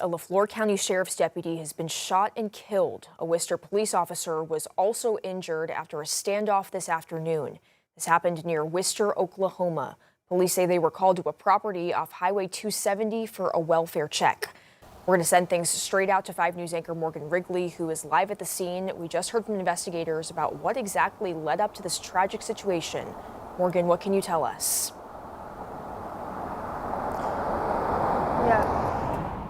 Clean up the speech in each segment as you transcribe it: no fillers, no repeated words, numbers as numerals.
A LaFleur County Sheriff's deputy has been shot and killed. A Worcester police officer was also injured after a standoff this afternoon. This happened near Worcester, Oklahoma. Police say they were called to a property off Highway 270 for a welfare check. We're going to send things straight out to 5 News anchor Morgan Wrigley, who is live at the scene. We just heard from investigators about what exactly led up to this tragic situation. Morgan, what can you tell us?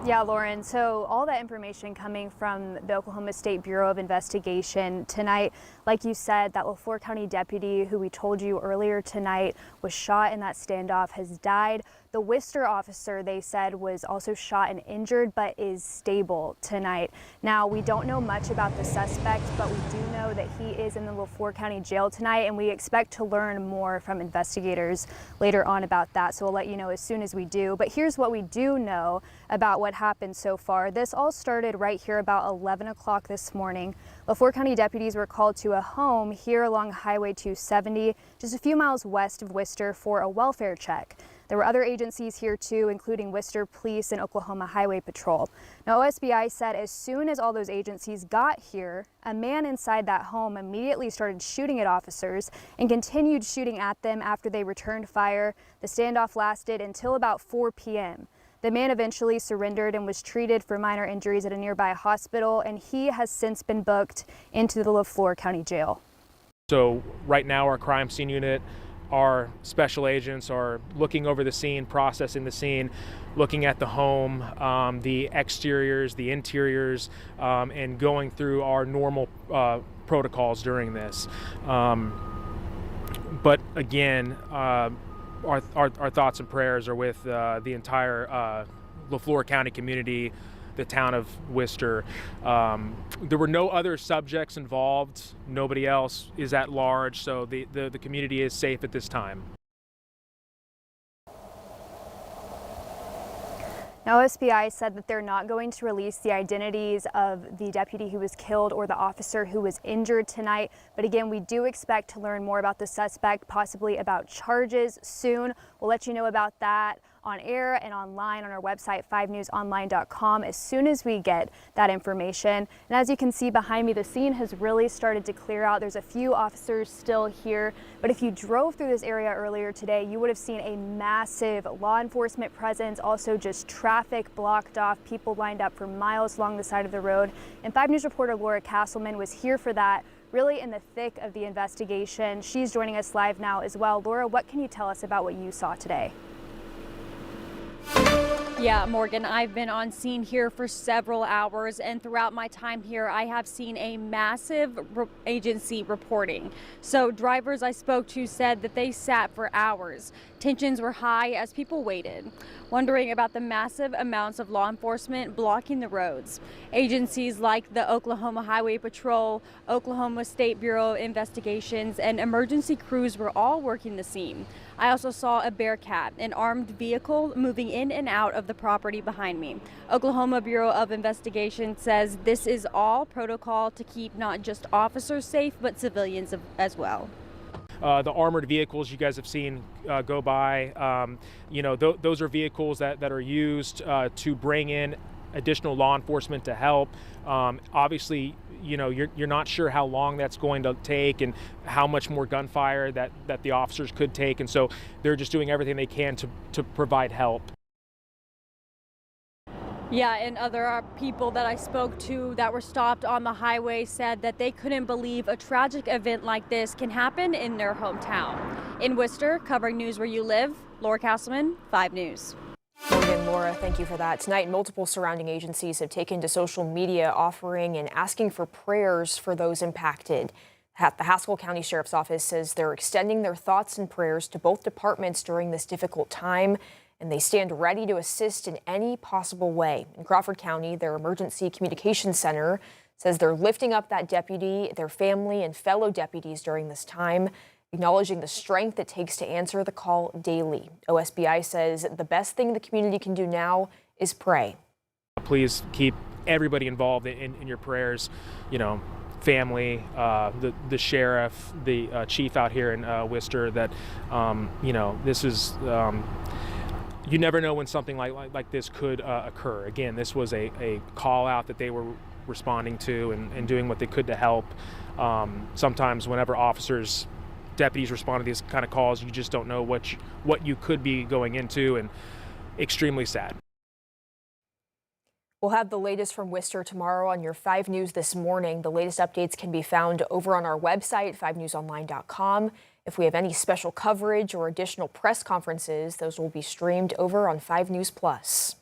Yeah, Lauren, so all that information coming from the Oklahoma State Bureau of Investigation tonight, like you said, that LaFleur County deputy who we told you earlier tonight was shot in that standoff has died. The Worcester officer, they said, was also shot and injured, but is stable tonight. Now, we don't know much about the suspect, but we do know that he is in the LaFleur County Jail tonight, and we expect to learn more from investigators later on about that. So we'll let you know as soon as we do. But here's what we do know about what happened so far. This all started right here about 11 o'clock this morning. LaFleur County deputies were called to a home here along Highway 270, just a few miles west of Worcester, for a welfare check. There were other agencies here too, including Worcester Police and Oklahoma Highway Patrol. Now, OSBI said as soon as all those agencies got here, a man inside that home immediately started shooting at officers and continued shooting at them after they returned fire. The standoff lasted until about 4 p.m. The man eventually surrendered and was treated for minor injuries at a nearby hospital, and he has since been booked into the LaFleur County Jail. So right now our crime scene unit, our special agents are looking over the scene, processing the scene, looking at the home, the exteriors, the interiors, and going through our normal protocols during this. But again, our thoughts and prayers are with the entire LaFleur County community, the town of Worcester. There were no other subjects involved. Nobody else is at large, so the community is safe at this time. Now, OSBI said that they're not going to release the identities of the deputy who was killed or the officer who was injured tonight. But again, we do expect to learn more about the suspect, possibly about charges soon. We'll let you know about that on air and online on our website, 5newsonline.com, as soon as we get that information. And as you can see behind me, the scene has really started to clear out. There's a few officers still here, but if you drove through this area earlier today, you would have seen a massive law enforcement presence, also just traffic blocked off, people lined up for miles along the side of the road. And 5 News reporter Laura Castleman was here for that, really in the thick of the investigation. She's joining us live now as well. Laura, what can you tell us about what you saw today? Yeah, Morgan, I've been on scene here for several hours, and throughout my time here, I have seen a massive agency reporting. So drivers I spoke to said that they sat for hours. Tensions were high as people waited, wondering about the massive amounts of law enforcement blocking the roads. Agencies like the Oklahoma Highway Patrol, Oklahoma State Bureau of Investigations, and emergency crews were all working the scene. I also saw a Bearcat, an armed vehicle, moving in and out of the property behind me. Oklahoma Bureau of Investigation says this is all protocol to keep not just officers safe, but civilians as well. The armored vehicles you guys have seen go by, those are vehicles that are used to bring in additional law enforcement to help. Obviously, you're not sure how long that's going to take and how much more gunfire that the officers could take, and so they're just doing everything they can to provide help. Yeah, and other people that I spoke to that were stopped on the highway said that they couldn't believe a tragic event like this can happen in their hometown. In Worcester, covering news where you live, Laura Castleman, 5 News. Morgan, Laura, thank you for that. Tonight, multiple surrounding agencies have taken to social media offering and asking for prayers for those impacted. The Haskell County Sheriff's Office says they're extending their thoughts and prayers to both departments during this difficult time, and they stand ready to assist in any possible way. In Crawford County, their Emergency Communications Center says they're lifting up that deputy, their family, and fellow deputies during this time, acknowledging the strength it takes to answer the call daily. OSBI says the best thing the community can do now is pray. Please keep everybody involved in your prayers, family, the sheriff, the chief out here in Worcester, that, this is, you never know when something like this could occur. Again, this was a call out that they were responding to and doing what they could to help. Sometimes whenever deputies respond to these kind of calls, you just don't know what you could be going into, and extremely sad. We'll have the latest from Worcester tomorrow on your 5 News This Morning. The latest updates can be found over on our website, 5newsonline.com. If we have any special coverage or additional press conferences, those will be streamed over on 5 News Plus.